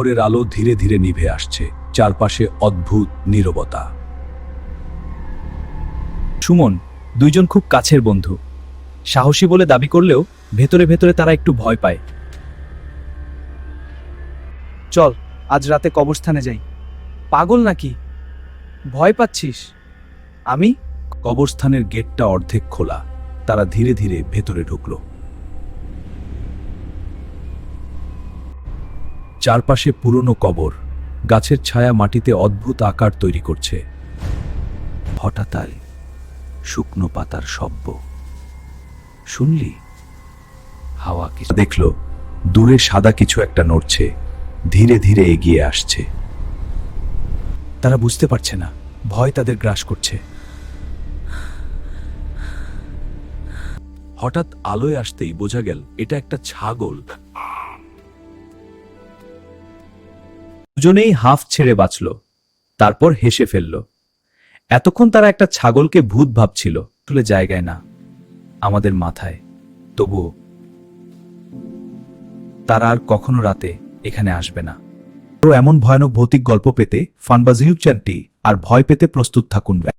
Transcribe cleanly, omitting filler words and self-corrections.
ভোরের আলো ধীরে ধীরে নিভে আসছে, চারপাশে অদ্ভুত নীরবতা। সুমন, দুইজন খুব কাছের বন্ধু। সাহসী বলে দাবি করলেও ভেতরে ভেতরে তারা একটু ভয় পায়। চল, আজ রাতে কবরস্থানে যাই। পাগল নাকি? ভয় পাচ্ছিস? আমি? কবরস্থানের গেটটা অর্ধেক খোলা। তারা ধীরে ধীরে ভেতরে ঢুকল। চারপাশে পুরনো কবর, গাছের ছায়া মাটিতে অদ্ভুত আকার তৈরি করছে। হঠাৎ শুকনো পাতার শব্দ শুনলি? হাওয়া কিছু দেখল, দূরে সাদা কিছু একটা নড়ছে, ধীরে ধীরে এগিয়ে আসছে। তারা বুঝতে পারছে না, ভয় তাদের গ্রাস করছে। হঠাৎ আলোয় আসতেই বোঝা গেল এটা একটা ছাগল। দুজনেই হাঁফ ছেড়ে বাঁচল, তারপর হেসে ফেলল। এতক্ষণ তারা একটা ছাগলকে ভূত ভাবছিল, আসলে জায়গায় না, আমাদের মাথায়। তবুও তারা আর কখনো রাতে এখানে আসবে না। এমন ভয়ানক ভৌতিক গল্প পেতে ফানবাজ ইউটিউব চ্যানেলটি আর ভয় পেতে প্রস্তুত থাকুন।